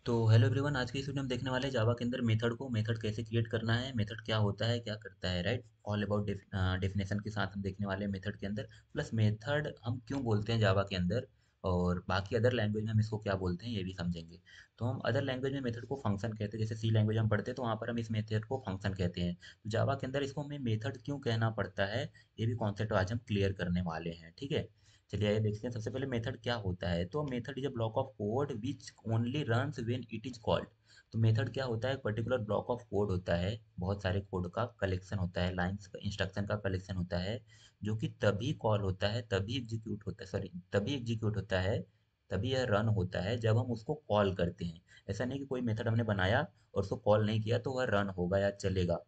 तो hello everyone, आज की इस वीडियो में हम देखने वाले हैं जावा के अंदर मेथड को। मेथड कैसे क्रिएट करना है, मेथड क्या होता है, क्या करता है, राइट। ऑल अबाउट डेफिनेशन के साथ हम देखने वाले हैं मेथड के अंदर। प्लस मेथड हम क्यों बोलते हैं जावा के अंदर, और बाकी अदर लैंग्वेज में हम इसको क्या बोलते हैं ये भी समझेंगे। तो हम अदर लैंग्वेज में मेथड को फंक्शन कहते हैं, जैसे सी लैंग्वेज हम पढ़ते हैं तो वहाँ पर हम इस मेथड को फंक्शन कहते हैं। तो जावा के अंदर इसको हमें मेथड क्यों कहना पड़ता है, ये भी कॉन्सेप्ट आज हम क्लियर करने वाले हैं, ठीक है। चलिए आइए देखते हैं सबसे पहले मेथड क्या होता है। तो method is a block of code which only runs when it is called. तो मेथड क्या होता है, एक पर्टिकुलर ब्लॉक ऑफ कोड होता है, बहुत सारे कोड का कलेक्शन होता है, लाइंस का इंस्ट्रक्शन का कलेक्शन होता है, जो कि तभी कॉल होता है, तभी एग्जीक्यूट होता है, सॉरी तभी एग्जीक्यूट होता है, तभी यह रन होता है जब हम उसको कॉल करते हैं। ऐसा नहीं कि कोई मेथड हमने बनाया और उसको कॉल नहीं किया तो वह रन होगा या चलेगा।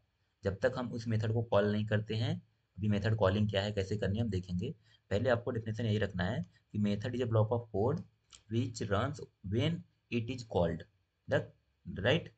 जब तक हम उस मेथड को कॉल नहीं करते हैं, अभी मेथड कॉलिंग क्या है, कैसे करनी है हम देखेंगे। पहले आपको डेफिनेशन यही रखना है कि method is a block of code which runs when it is called, right.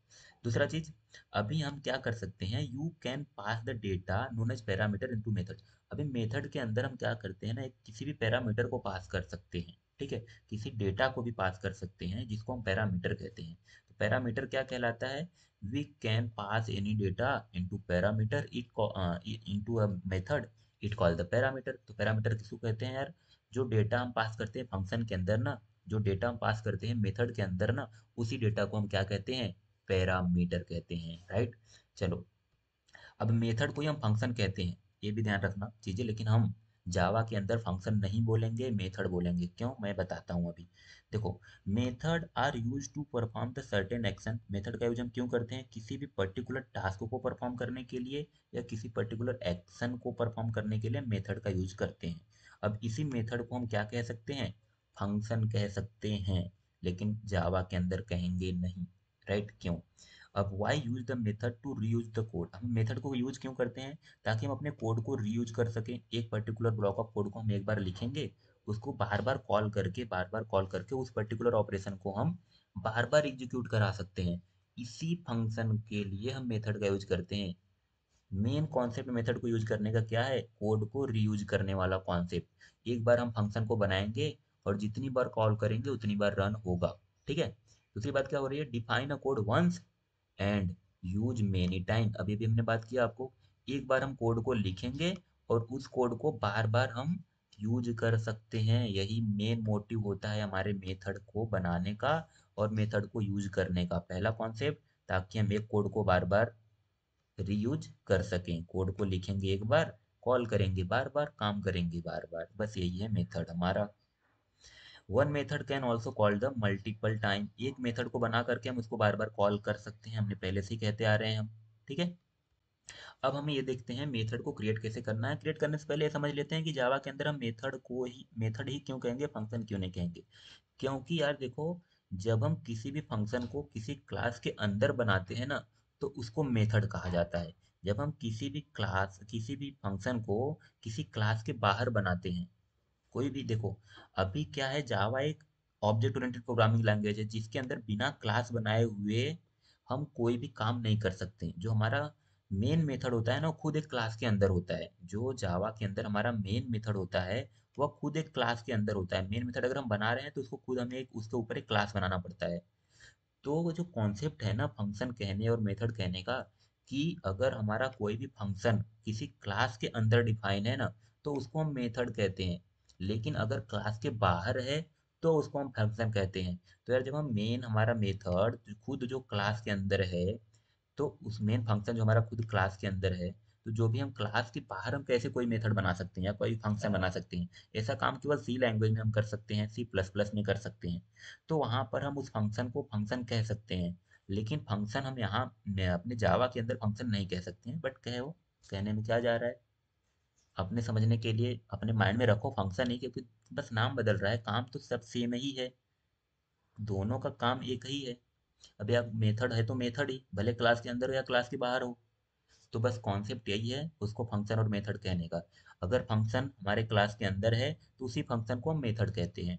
दूसरा चीज, अभी हम क्या कर सकते हैं, you can pass the data known as parameter into method. अभी मेथड के अंदर हम क्या करते हैं ना, एक किसी भी पैरामीटर को पास कर सकते हैं, ठीक है। किसी डेटा को भी पास कर सकते हैं जिसको हम पैरामीटर कहते हैं। तो पैरामीटर क्या कहलाता है, we can pass any data into parameter it into a method, it call the parameter. तो पैरामीटर किसको कहते हैं यार, जो डेटा हम पास करते हैं फंक्शन के अंदर ना, जो डेटा हम पास करते हैं मेथड के अंदर ना, उसी डेटा को हम क्या कहते हैं, पैरामीटर कहते हैं, राइट। चलो, अब मेथड को ही हम फंक्शन कहते हैं, ये भी ध्यान रखना चीजें। लेकिन हम जावा के अंदर फंक्शन नहीं बोलेंगे, मेथड बोलेंगे। क्यों, मैं बताता हूँ अभी। देखो, method are use to perform the certain action. Method का यूज हम क्यों करते हैं, किसी भी पर्टिकुलर टास्क को परफॉर्म करने के लिए या किसी पर्टिकुलर एक्शन को परफॉर्म करने के लिए मेथड का यूज करते हैं। अब इसी मेथड को हम क्या कह सकते हैं, फंक्शन कह सकते हैं। लेकिन जावा के अंदर कहेंगे नहीं, राइट। क्यों, अब why use the method to reuse the code. हम मेथड को यूज क्यों करते हैं, ताकि हम अपने कोड को रीयूज कर सकें। एक पर्टिकुलर ब्लॉक ऑफ कोड को हम एक बार लिखेंगे, उसको बार बार कॉल करके, बार बार कॉल करके उस पर्टिकुलर ऑपरेशन को हम बार बार एग्जीक्यूट करा सकते हैं। इसी फंक्शन के लिए हम मेथड का यूज करते हैं। मेन कॉन्सेप्ट मेथड को यूज करने का क्या है, कोड को रीयूज करने वाला कॉन्सेप्ट। एक बार हम फंक्शन को बनाएंगे और जितनी बार कॉल करेंगे उतनी बार रन होगा, ठीक है। दूसरी बात क्या हो रही है, define a code once and use many time. अभी भी हमने बात किया आपको, एक बार हम कोड को लिखेंगे और उस कोड को बार बार हम यूज कर सकते हैं। यही मेन मोटिव होता है हमारे मेथड को बनाने का और मेथड को यूज करने का, पहला कॉन्सेप्ट, ताकि हम एक कोड को बार बार रीयूज कर सकें। कोड को लिखेंगे एक बार, कॉल करेंगे बार बार, काम करेंगे बार बार, बस यही है मेथड हमारा। One method can also call the multiple time. एक मेथड को बना करके हम उसको बार बार कॉल कर सकते हैं, हमने पहले से ही कहते आ रहे हैं हम, ठीक है। अब हमें ये देखते हैं मेथड को क्रिएट कैसे करना है। क्रिएट करने से पहले ये समझ लेते हैं कि जावा के अंदर हम मेथड ही क्यों कहेंगे, फंक्शन क्यों नहीं कहेंगे। क्योंकि यार देखो, जब हम किसी भी फंक्शन को किसी क्लास के अंदर बनाते हैं ना, तो उसको मेथड कहा जाता है। जब हम किसी भी फंक्शन को किसी क्लास के बाहर बनाते हैं, कोई भी देखो, अभी क्या है, जावा एक ऑब्जेक्ट ओरिएंटेड प्रोग्रामिंग लैंग्वेज है जिसके अंदर बिना क्लास बनाए हुए हम कोई भी काम नहीं कर सकते। जो हमारा मेन मेथड होता है ना, वो खुद एक क्लास के अंदर होता है। जो जावा के अंदर हमारा मेन मेथड होता है, वह खुद एक क्लास के अंदर होता है। मेन मेथड अगर हम बना रहे हैं तो उसको खुद हमें एक उसके ऊपर एक क्लास बनाना पड़ता है। तो वो जो कॉन्सेप्ट है ना फंक्शन कहने और मेथड कहने का, कि अगर हमारा कोई भी फंक्शन किसी क्लास के अंदर डिफाइन है ना, तो उसको हम मेथड कहते हैं। लेकिन अगर क्लास के बाहर है तो उसको हम फंक्शन कहते हैं। तो यार, जब हम मेन हमारा मेथड खुद जो क्लास के अंदर है, तो उस मेन फंक्शन जो हमारा खुद क्लास के अंदर है, तो जो भी हम क्लास के बाहर हम कैसे कोई मेथड बना सकते हैं या कोई फंक्शन बना सकते हैं। ऐसा काम केवल सी लैंग्वेज में हम कर सकते हैं, सी प्लस प्लस में कर सकते हैं। तो वहां पर हम उस फंक्शन को फंक्शन कह सकते हैं। लेकिन फंक्शन हम यहाँ अपने जावा के अंदर फंक्शन नहीं कह सकते हैं। बट कहो, कहने में क्या जा रहा है, अपने समझने के लिए अपने माइंड में रखो फंक्शन ही, क्योंकि बस नाम बदल रहा है, काम तो सब सेम ही है, दोनों का काम एक ही है। अभी आप मेथड है तो मेथड ही, भले क्लास के अंदर हो या क्लास के बाहर हो। तो बस कॉन्सेप्ट यही है उसको फंक्शन और मेथड कहने का। अगर फंक्शन हमारे क्लास के अंदर है तो उसी फंक्शन को हम मेथड कहते हैं।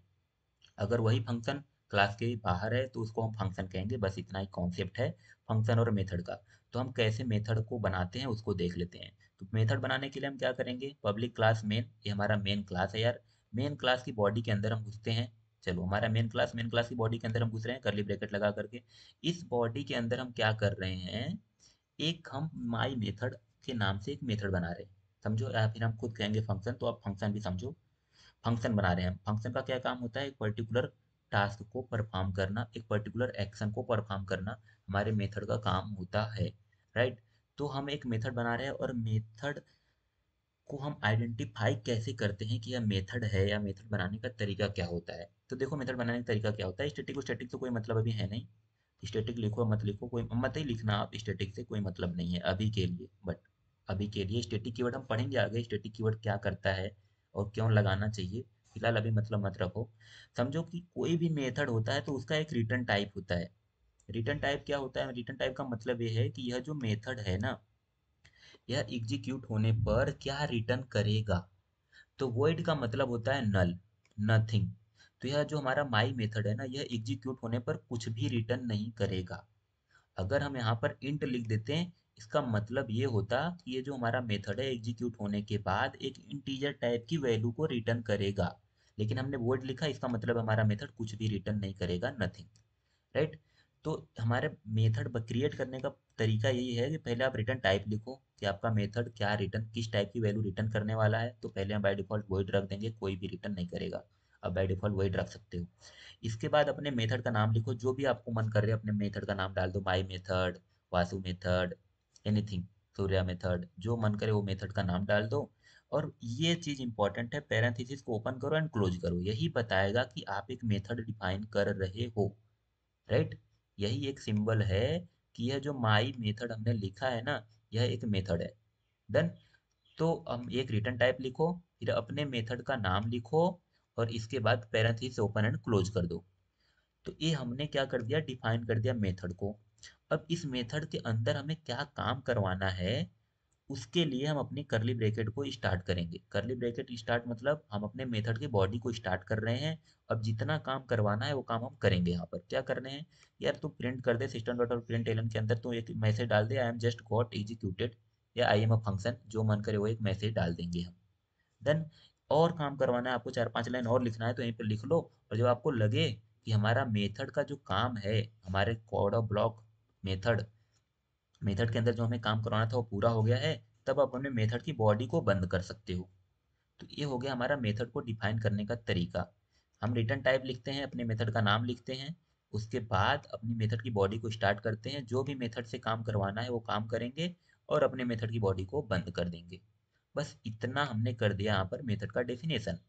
अगर वही फंक्शन क्लास के बाहर है तो उसको हम फंक्शन कहेंगे। बस इतना ही कॉन्सेप्ट है फंक्शन और मेथड का। तो हम कैसे मेथड को बनाते हैं उसको देख लेते हैं। तो मेथड बनाने के लिए हम क्या करेंगे, पब्लिक क्लास मेन, ये हमारा मेन क्लास है यार। मेन क्लास की बॉडी के अंदर हम घुसते हैं। चलो हमारा मेन क्लास की बॉडी के अंदर हम घुस रहे हैं कर्ली ब्रैकेट लगा करके। इस बॉडी के अंदर हम क्या कर रहे हैं, एक हम माई मेथड के नाम से एक मेथड बना रहे हैं, समझो, या फिर हम खुद कहेंगे फंक्शन, तो आप फंक्शन भी समझो। फंक्शन बना रहे हैं हम। फंक्शन का क्या काम होता है, एक पर्टिकुलर टास्क को परफॉर्म करना, एक पर्टिकुलर एक्शन को परफॉर्म करना हमारे मेथड का काम होता है, राइट। तो हम एक मेथड बना रहे हैं और मेथड को हम आइडेंटिफाई कैसे करते हैं कि यह मेथड है या मेथड बनाने का तरीका क्या होता है। तो देखो मेथड बनाने का तरीका क्या होता है, स्टैटिक से कोई मतलब अभी है नहीं, स्टैटिक लिखो मत लिखो, कोई मत ही लिखना आप, स्टैटिक से कोई मतलब नहीं है अभी के लिए। बट अभी के लिए स्टैटिक कीवर्ड हम पढ़ेंगे आगे, स्टैटिक कीवर्ड क्या करता है और क्यों लगाना चाहिए, फिलहाल अभी मतलब मत रखो। समझो कि कोई भी मेथड होता है तो उसका एक रिटर्न टाइप होता है। रिटर्न टाइप क्या होता है, रिटर्न टाइप का मतलब ये है कि यह जो मेथड है ना, यह एग्जीक्यूट होने पर क्या रिटर्न करेगा। तो void का मतलब होता है नल, नथिंग। तो यह जो हमारा माई मेथड है ना, यह एग्जीक्यूट होने पर कुछ भी रिटर्न नहीं करेगा। अगर हम यहाँ पर इंट लिख देते हैं, इसका मतलब ये होता कि ये जो हमारा मेथड है एग्जीक्यूट होने के बाद एक इंटीजर टाइप की वैल्यू को रिटर्न करेगा। लेकिन हमने void लिखा, इसका मतलब हमारा मेथड कुछ भी रिटर्न नहीं करेगा, नथिंग, राइट। तो हमारे मेथड क्रिएट करने का तरीका यही है कि पहले आप रिटर्न टाइप लिखो कि आपका मेथड क्या रिटर्न, किस टाइप की वैल्यू रिटर्न करने वाला है। तो पहले हम बाय डिफॉल्ट वॉइड रख देंगे, कोई भी रिटर्न नहीं करेगा। अब बाय डिफॉल्ट वॉइड रख सकते हो। इसके बाद अपने मेथड का नाम लिखो, जो भी आपको मन कर रहे हो अपने मेथड का नाम डाल दो, my method, Vasu method, anything, Surya method, जो मन करे वो मेथड का नाम डाल दो। और ये चीज इंपॉर्टेंट है, पैरेंथेसिस को ओपन करो एंड क्लोज करो, यही बताएगा कि आप एक मेथड डिफाइन कर रहे हो, राइट। यही एक सिंबल है कि यह जो माई मेथड हमने लिखा है ना, यह एक मेथड है। डन। तो हम एक रिटर्न टाइप लिखो, फिर अपने मेथड का नाम लिखो, और इसके बाद पैरेंथेसिस ओपन एंड क्लोज कर दो। तो ये हमने क्या कर दिया, डिफाइन कर दिया मेथड को। अब इस मेथड के अंदर हमें क्या काम करवाना है, उसके लिए हम अपनी करली ब्रैकेट को स्टार्ट करेंगे। करली ब्रैकेट स्टार्ट मतलब हम अपने मेथड की बॉडी को स्टार्ट कर रहे हैं। अब जितना काम करवाना है वो काम हम करेंगे। यहाँ पर क्या करने हैं, यार तू प्रिंट कर दे system dot out print ln के अंदर, तू एक मैसेज डाल दे, I am just got executed, या आई एम अ फंक्शन, जो मन करे वो एक मैसेज डाल देंगे हम। देन और काम करवाना है आपको, 4-5 लाइन और लिखना है तो यहीं पर लिख लो। और जब आपको लगे कि हमारा मेथड का जो काम है, हमारे code of block method, method के अंदर जो हमें काम करवाना था वो पूरा हो गया है, तब आप अपने मेथड की बॉडी को बंद कर सकते हो। तो ये हो गया हमारा मेथड को डिफाइन करने का तरीका। हम रिटर्न टाइप लिखते हैं, अपने मेथड का नाम लिखते हैं, उसके बाद अपनी मेथड की बॉडी को स्टार्ट करते हैं, जो भी मेथड से काम करवाना है वो काम करेंगे, और अपने मेथड की बॉडी को बंद कर देंगे। बस इतना हमने कर दिया यहाँ पर मेथड का डेफिनेशन।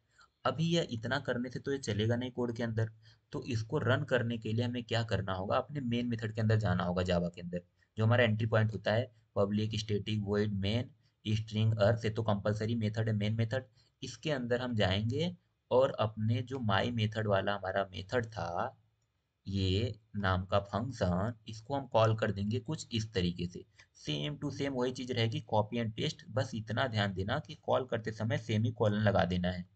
अभी यह इतना करने से तो ये चलेगा नहीं कोड के अंदर। तो इसको रन करने के लिए हमें क्या करना होगा, अपने मेन मेथड के अंदर जाना होगा, जावा के अंदर जो हमारा एंट्री पॉइंट होता है, public static void main string अर्थ, से तो कंपलसरी मेथड है मेन मेथड। इसके अंदर हम जाएंगे और अपने जो माई मेथड वाला हमारा मेथड था, ये नाम का फंक्शन, इसको हम कॉल कर देंगे कुछ इस तरीके से। सेम टू सेम वही चीज रहेगी, कॉपी एंड पेस्ट, बस इतना ध्यान देना कि कॉल करते समय सेमी कॉलन लगा देना है।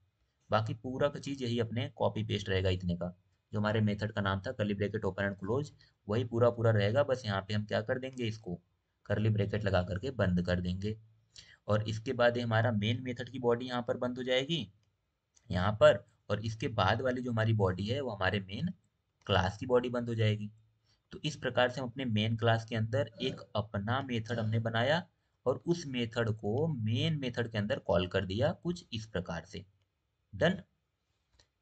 बाकी पूरा का चीज यही अपने कॉपी पेस्ट रहेगा इतने का। जो हमारे मेथड का नाम था curly bracket open and close, वही पूरा पूरा रहेगा, बस यहाँ पे हम क्या कर देंगे, इसको कर्ली ब्रैकेट लगा करके बंद कर देंगे। और इसके बाद ये हमारा मेन मेथड की बॉडी यहाँ पर बंद हो जाएगी, यहाँ पर। और इसके बाद वाली जो हमारी बॉडी है वो हमारे मेन क्लास की बॉडी बंद हो जाएगी। तो इस प्रकार से हम अपने मेन क्लास के अंदर एक अपना मेथड हमने बनाया, और उस मेथड को मेन मेथड के अंदर कॉल कर दिया कुछ इस प्रकार से। Done,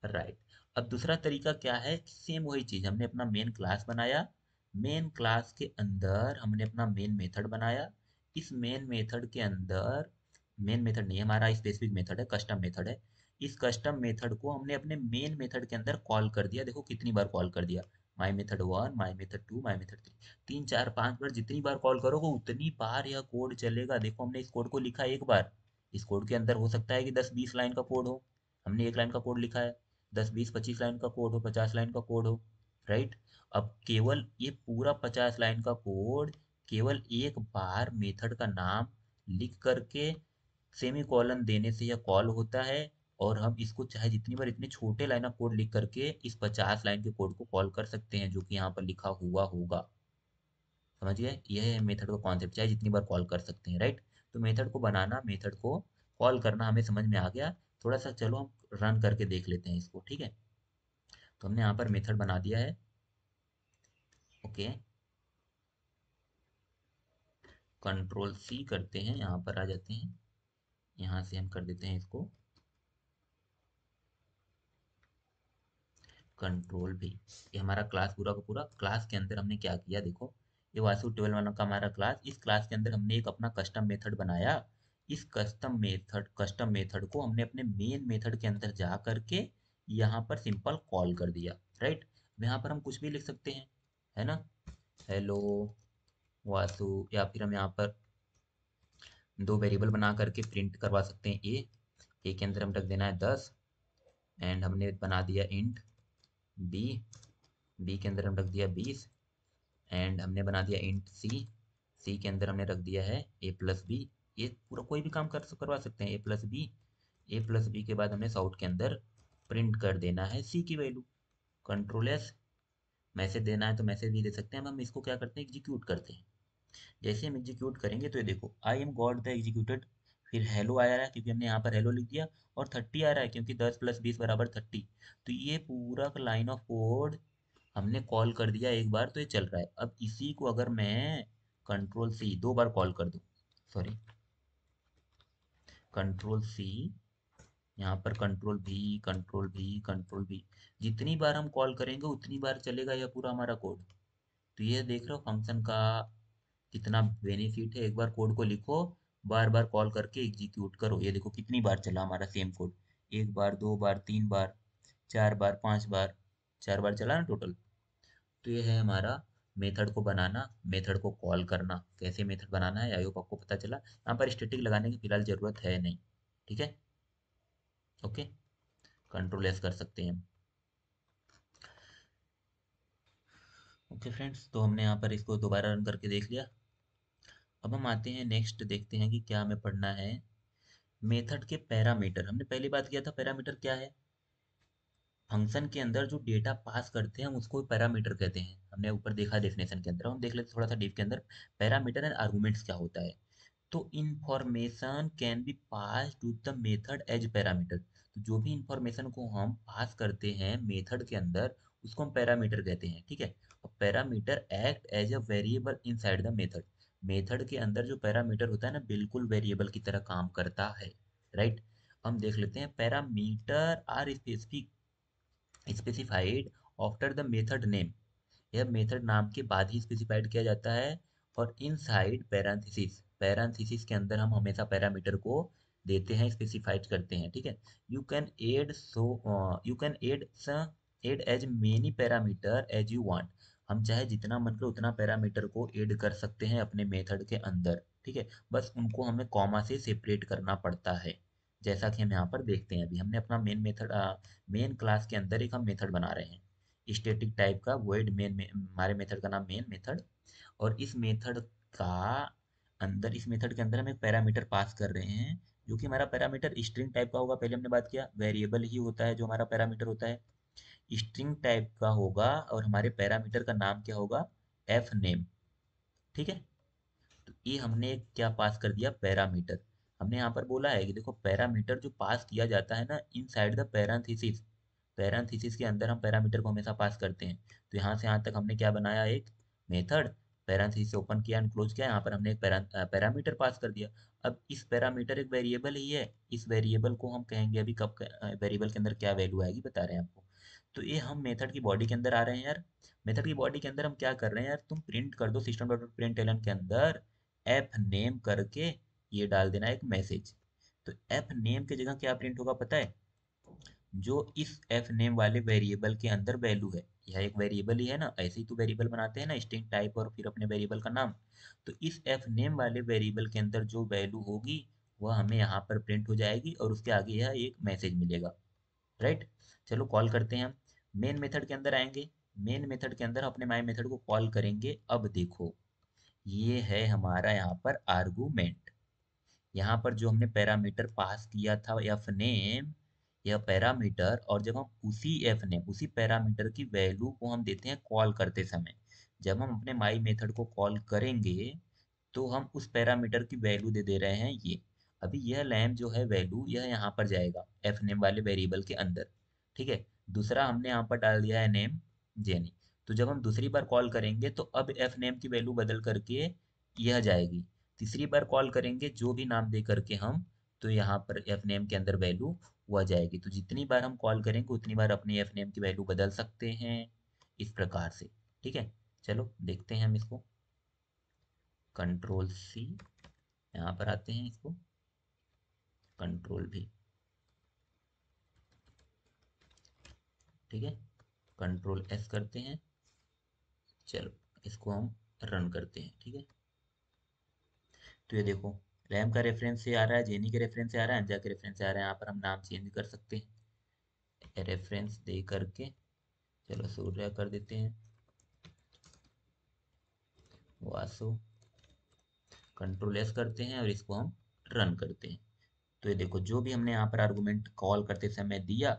right. अब दूसरा तरीका क्या है, सेम वही चीज, हमने अपना मेन क्लास बनाया, मेन क्लास के अंदर हमने अपना मेन मेथड बनाया। इस मेन मेथड के अंदर, मेन मेथड नहीं हमारा स्पेसिफिक मेथड है, कस्टम मेथड है। इस कस्टम मेथड को हमने अपने मेन मेथड के अंदर कॉल कर दिया। देखो कितनी बार कॉल कर दिया, my method 1, my method 2, my method 3, 3 4 5 बार, जितनी बार कॉल करोगे उतनी बार यह कोड चलेगा। देखो हमने इस कोड को लिखा एक बार, इस कोड के अंदर हो सकता है कि 10-20 लाइन का कोड हो, हमने 1 लाइन का कोड लिखा है, 10-20-25 लाइन का कोड हो, 50 लाइन का कोड हो, राइट। अब केवल ये पूरा 50 लाइन का कोड केवल एक बार मेथड का नाम लिख करके सेमी कॉलन देने से यह कॉल होता है। और हम इसको चाहे जितनी बार इतने छोटे लाइन ऑफ कोड लिख करके इस 50 लाइन के कोड को कॉल कर सकते हैं, जो कि यहाँ पर लिखा हुआ होगा। समझ गए, यह है मेथड का कॉन्सेप्ट, चाहे जितनी बार कॉल कर सकते हैं, राइट। तो मेथड को बनाना, मेथड को कॉल करना हमें समझ में आ गया। थोड़ा सा चलो हम रन करके देख लेते हैं इसको, ठीक है। तो हमने यहाँ पर मेथड बना दिया है। ओके, कंट्रोल सी करते हैं, यहाँ पर आ जाते हैं, यहाँ से हम कर देते हैं इसको कंट्रोल भी। ये हमारा क्लास पूरा का पूरा, क्लास के अंदर हमने क्या किया देखो, ये वासु 12 का हमारा क्लास, इस क्लास के अंदर हमने एक अपना कस्टम मेथड बनाया। इस कस्टम मेथड को हमने अपने मेन मेथड के अंदर जा करके यहाँ पर सिंपल कॉल कर दिया, राइट। यहाँ पर हम कुछ भी लिख सकते हैं, है ना, हेलो वासु, या फिर हम यहाँ पर दो वेरिएबल बना करके प्रिंट करवा सकते हैं। ए के अंदर हम रख देना है 10, एंड हमने बना दिया इंट बी, बी के अंदर हम रख दिया 20, एंड हमने बना दिया इंट सी, सी के अंदर हमने रख दिया है ए प्लस बी। ये पूरा कोई भी काम करवा सकते हैं, ए प्लस बी, ए प्लस बी के बाद हमने साउट के अंदर प्रिंट कर देना है सी की वैल्यू। कंट्रोल एस, मैसेज देना है तो मैसेज भी दे सकते हैं। अब हम इसको क्या करते हैं, एग्जीक्यूट करते हैं। जैसे हम एग्जीक्यूट करेंगे तो ये देखो, I am God the executed, फिर हेलो आ रहा है क्योंकि हमने यहाँ पर हेलो लिख दिया, और 30 आ रहा है क्योंकि 10 + 20 = 30। तो ये पूरा लाइन ऑफ कोड हमने कॉल कर दिया एक बार, तो ये चल रहा है। अब इसी को अगर मैं कंट्रोल सी 2 बार कॉल कर दूं, सॉरी कंट्रोल सी, यहाँ पर control V, control V, control भी, जितनी बार हम कॉल करेंगे उतनी बार चलेगा यह पूरा हमारा कोड। तो ये देख रहे हो फंक्शन का कितना बेनिफिट है। एक बार कोड को लिखो, बार बार कॉल करके एग्जीक्यूट करो, ये देखो कितनी बार चला हमारा सेम कोड। एक बार, 2 बार, 3 बार, 4 बार, 5 बार, 4 बार चला ना टोटल। तो ये है हमारा मेथड को बनाना, मेथड को कॉल करना। कैसे मेथड बनाना है आई होप आपको पता चला। यहाँ पर स्टैटिक लगाने की फिलहाल ज़रूरत है नहीं, ठीक है। ओके, कंट्रोल एस कर सकते हैं हम। ओके फ्रेंड्स, तो हमने यहाँ पर इसको दोबारा रन करके देख लिया। अब हम आते हैं नेक्स्ट, देखते हैं कि क्या हमें पढ़ना है। मेथड के पैरामीटर, हमने पहली बात किया था पैरामीटर क्या है, फंक्शन के अंदर जो डेटा पास करते हैं हम उसको पैरामीटर कहते हैं। हमने ऊपर देखा डेफिनेशन के अंदर, हम देख लेते थोड़ा सा डीप के अंदर पैरामीटर एंड आर्गुमेंट्स क्या होता है। तो information can be pass to the method as parameter, तो जो भी इंफॉर्मेशन को हम पास करते हैं मेथड के अंदर उसको हम पैरामीटर कहते हैं, ठीक है। और parameter act as a variable inside the method, method के अंदर जो पैरामीटर होता है ना बिल्कुल वेरिएबल की तरह काम करता है, राइट। हम देख लेते हैं, parameter are specified after the method name, यह मेथड नाम के बाद ही स्पेसिफाइड किया जाता है। और इनसाइड पैरेंथेसिस, पैरेंथेसिस के अंदर हम हमेशा पैरामीटर को देते हैं, स्पेसिफाइड करते हैं, ठीक है। You can add so you can add as many parameter as you want, हम चाहे जितना मन करे उतना पैरामीटर को ऐड कर सकते हैं अपने मेथड के अंदर, ठीक है। बस उनको हमें कॉमा से सेपरेट करना पड़ता है, जैसा कि हम यहाँ पर देखते हैं। अभी हमने अपना मेन क्लास के अंदर एक हम मेथड बना रहे हैं स्टैटिक टाइप का, वॉइड मेन में हमारे मेथड का नाम मेन मेथड। और इस मेथड का अंदर, इस मेथड के अंदर हम एक पैरामीटर पास कर रहे हैं, जो कि हमारा पैरामीटर स्ट्रिंग टाइप का होगा। पहले हमने बात किया वेरिएबल ही होता है जो हमारा पैरामीटर होता है, स्ट्रिंग टाइप का होगा। और हमारे पैरामीटर का नाम क्या होगा, एफ नेम, ठीक है। तो ये हमने क्या पास कर दिया, पैरामीटर। हमने यहाँ पर बोला है कि देखो पैरामीटर जो पास किया जाता है ना इनसाइड द पैरेंथेसिस, पैरेंथेसिस के अंदर हम पैरामीटर को हमेशा पास करते हैं। तो यहाँ से यहाँ तक हमने क्या बनाया, एक मेथड, पैरेंथेसिस ओपन किया एंड क्लोज किया, यहाँ पर हमने एक पैरामीटर पास कर दिया। अब इस पैरामीटर एक वेरिएबल ही है, इस वेरिएबल को हम कहेंगे अभी कब, वेरिएबल के अंदर क्या वैल्यू आएगी बता रहे हैं आपको। तो ये हम मेथड की बॉडी के अंदर आ रहे हैं यार। मेथड की बॉडी के अंदर हम क्या कर रहे हैं यार, तुम प्रिंट कर दो सिस्टम डॉट प्रिंट एलन के अंदर एफ नेम करके, ये डाल देना एक मैसेज। तो एफ नेम की जगह क्या प्रिंट होगा पता है, जो इस एफ नेम वाले वेरिएबल के अंदर वैल्यू है, यह एक वेरिएबल ही है ना, ऐसे ही तो वेरिएबल बनाते हैं ना, स्ट्रिंग टाइप और फिर अपने वेरिएबल का नाम। तो इस एफ नेम वाले वेरिएबल के अंदर जो वैल्यू होगी वह हमें यहाँ पर प्रिंट हो जाएगी, और उसके आगे यह एक मैसेज मिलेगा, राइट। चलो कॉल करते हैं हम, मेन मेथड के अंदर आएंगे, मेन मेथड के अंदर अपने माई मेथड को कॉल करेंगे। अब देखो ये है हमारा यहाँ पर आर्गूमेंट, यहाँ पर जो हमने पैरामीटर पास किया था एफ नेम, यह पैरामीटर, और जब हम उसी एफ नेम उसी पैरामीटर की वैल्यू को हम देते हैं कॉल करते समय, जब हम अपने माई मेथड को कॉल करेंगे तो हम उस पैरामीटर की वैल्यू दे दे रहे हैं ये। अभी यह लैम जो है वैल्यू, यह यहाँ पर जाएगा एफ नेम वाले वेरिएबल के अंदर, ठीक है। दूसरा हमने यहाँ पर डाल दिया है नेम जेनी। तो जब हम दूसरी बार कॉल करेंगे तो अब एफ नेम की वैल्यू बदल करके यह जाएगी। तीसरी बार कॉल करेंगे जो भी नाम दे करके हम, तो यहाँ पर एफ नेम के अंदर वैल्यू वह जाएगी। तो जितनी बार हम कॉल करेंगे उतनी बार अपनी एफ नेम की वैल्यू बदल सकते हैं इस प्रकार से। ठीक है, चलो देखते हैं हम इसको। कंट्रोल सी, यहाँ पर आते हैं, इसको कंट्रोल भी। ठीक है, कंट्रोल एस करते हैं। चलो इसको हम रन करते हैं। ठीक है, तो ये देखो, रैम का रेफरेंस से आ रहा है, जेनी के रेफरेंस से आ रहा है, अंजा के रेफरेंस से आ रहा है। यहाँ पर हम नाम चेंज कर सकते हैं रेफरेंस दे करके। चलो सूर्य कर देते हैं, वासु। कंट्रोल एस करते हैं और इसको हम रन करते हैं। तो ये देखो, जो भी हमने यहाँ पर आर्गुमेंट कॉल करते समय दिया,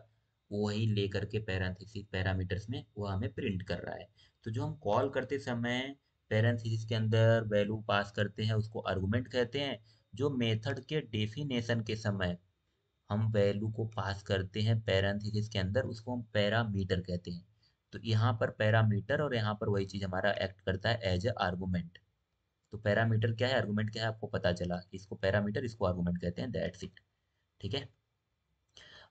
वही ले करके पैरेंथेसिस पैरामीटर्स में वो हमें प्रिंट कर रहा है। तो जो हम कॉल करते समय पैरेंथेसिस के अंदर वैल्यू पास करते हैं उसको आर्गुमेंट कहते हैं। जो मेथड के डेफिनेशन के समय हम वैल्यू को पास करते हैं पैरेंथेसिस के अंदर, उसको हम पैरामीटर कहते हैं। तो यहाँ पर पैरामीटर और यहाँ पर वही चीज़ हमारा एक्ट करता है एज ए आर्गुमेंट। तो पैरामीटर क्या है, आर्गुमेंट क्या है, आपको पता चला। इसको पैरामीटर, इसको आर्गुमेंट कहते हैं, दैट्स इट। ठीक है,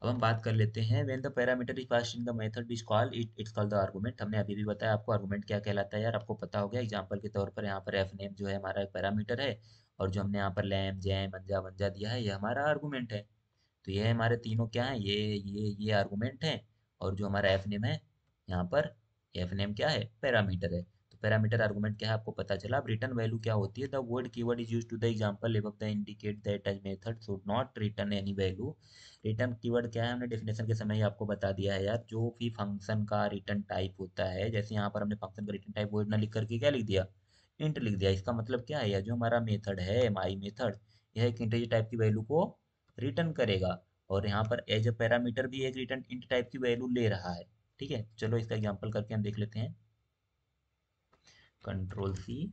अब हम बात कर लेते हैं when the parameter is passed in the method is called its called the argument. हमने अभी भी बताया आपको आर्गुमेंट क्या कहलाता है यार, आपको पता हो गया। एग्जांपल के तौर पर यहाँ पर एफ नेम जो है हमारा एक पैरामीटर है, और जो हमने यहाँ पर लैम जैम अंजा वंजा दिया है ये हमारा आर्गुमेंट है। तो ये हमारे तीनों क्या है, ये आर्गुमेंट है। और जो हमारा एफ नेम है यहाँ पर, एफ नेम क्या है, पैरामीटर है। तो पैरामीटर आर्गुमेंट क्या है आपको पता चला। अब रिटर्न वैल्यू क्या होती है, the word keyword is used to the example above the indicate that a method should not return any value. Return keyword क्या है, हमने डेफिनेशन के समय ही आपको बता दिया है यार। जो भी फंक्शन का रिटर्न टाइप होता है, जैसे यहाँ पर हमने फंक्शन का रिटर्न टाइप वर्ड ना लिख करके क्या लिख दिया, इंट लिख दिया। इसका मतलब क्या है, यह जो हमारा मेथड है माई मेथड, यह एक इंटीजर टाइप की वैल्यू को रिटर्न करेगा। और यहाँ पर एज अ पैरामीटर भी एक रिटर्न इंट टाइप की वैल्यू ले रहा है। ठीक है, चलो इसका एग्जांपल करके हम देख लेते हैं। कंट्रोल सी,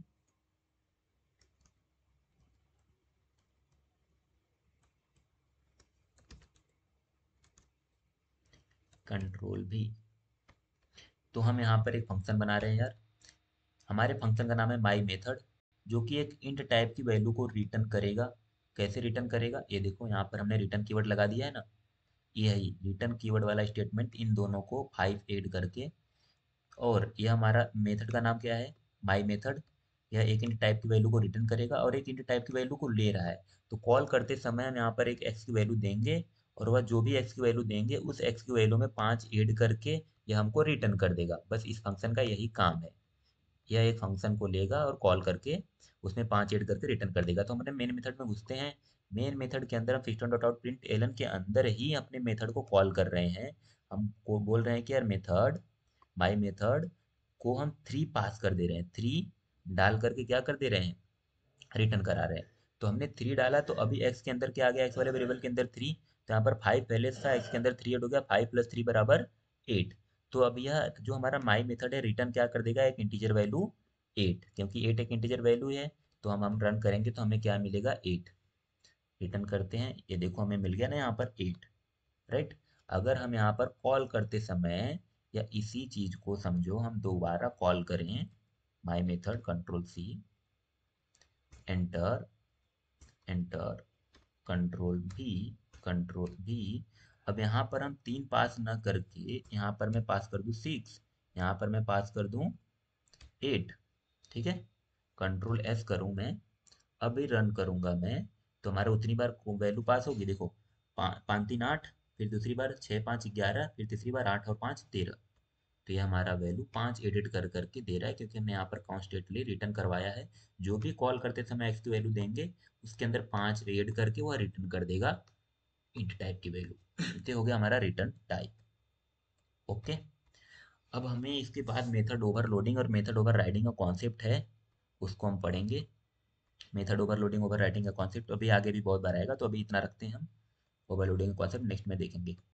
कंट्रोल भी। तो हम यहाँ पर एक फंक्शन बना रहे हैं यार। हमारे फंक्शन का नाम है माई मेथड, जो कि एक इंट टाइप की वैल्यू को रिटर्न करेगा। कैसे रिटर्न करेगा, ये देखो यहाँ पर हमने रिटर्न कीवर्ड लगा दिया है ना, यही रिटर्न कीवर्ड वाला स्टेटमेंट, इन दोनों को 5 ऐड करके। और यह हमारा मेथड का नाम क्या है, माई मेथड। यह एक इंट टाइप की वैल्यू को रिटर्न करेगा और एक इंट टाइप की वैल्यू को ले रहा है। तो कॉल करते समय हम यहाँ पर एक एक्स की वैल्यू देंगे, और वह जो भी एक्स की वैल्यू देंगे उस एक्स की वैल्यू में 5 ऐड करके यह हमको रिटर्न कर देगा। बस इस फंक्शन का यही काम है। यह एक फंक्शन को लेगा और कॉल करके उसमें 5 ऐड करके रिटर्न कर देगा। तो हम अपने मेन मेथड में घुसते हैं। मेन मेथड के अंदर हम system dot out print ln के अंदर ही अपने मेथड को कॉल कर रहे हैं। हम को बोल रहे हैं कि यार मेथड, माई मेथड को हम 3 पास कर दे रहे हैं। 3 डाल करके क्या कर दे रहे हैं, रिटर्न करा रहे हैं। तो हमने 3 डाला, तो अभी एक्स के अंदर क्या आ गया, एक्स वाले वेरिएबल के अंदर 3। तो यहाँ पर 5 पहले से था, एक्स के अंदर 3 ऐड हो गया, 5 + 3 = 8। तो अब यह जो हमारा माई मेथड है रिटर्न क्या कर देगा, एक इंटीजर वैल्यू 8, क्योंकि 8 एक इंटीजर वैल्यू है। तो हम रन करेंगे तो हमें क्या मिलेगा, 8। रिटर्न करते हैं, ये देखो हमें मिल गया ना यहाँ पर 8, राइट। अगर हम यहाँ पर कॉल करते समय या इसी चीज को समझो हम दोबारा कॉल करें, my method control C, enter, enter, control V, control V. अब यहाँ पर हम 3 पास ना करके यहाँ पर मैं पास कर दूँ 6, यहाँ पर मैं पास कर दूँ 8। ठीक है, कंट्रोल एस करूँ मैं, अभी रन करूँगा मैं, तो हमारा उतनी बार वैल्यू पास होगी। देखो, 5 3 8, फिर दूसरी बार 6 5 11, फिर तीसरी बार 8 और 5 13। तो ये हमारा वैल्यू 5 एडिट कर करके दे रहा है, क्योंकि हमने यहाँ पर कॉन्स्टेंटली रिटर्न करवाया है। जो भी कॉल करते समय एक्स की वैल्यू देंगे उसके अंदर 5 ऐड करके वह रिटर्न कर देगा इंट टाइप की वैल्यू। तो हो गया हमारा रिटर्न टाइप। ओके, अब हमें इसके बाद मेथड ओवरलोडिंग और मेथड ओवरराइडिंग का कॉन्सेप्ट है, उसको हम पढ़ेंगे। मेथड ओवरलोडिंग ओवरराइडिंग का कॉन्सेप्ट अभी आगे भी बहुत बार आएगा, तो अभी इतना रखते हैं हम। ओवरलोडिंग का कॉन्सेप्ट नेक्स्ट में देखेंगे।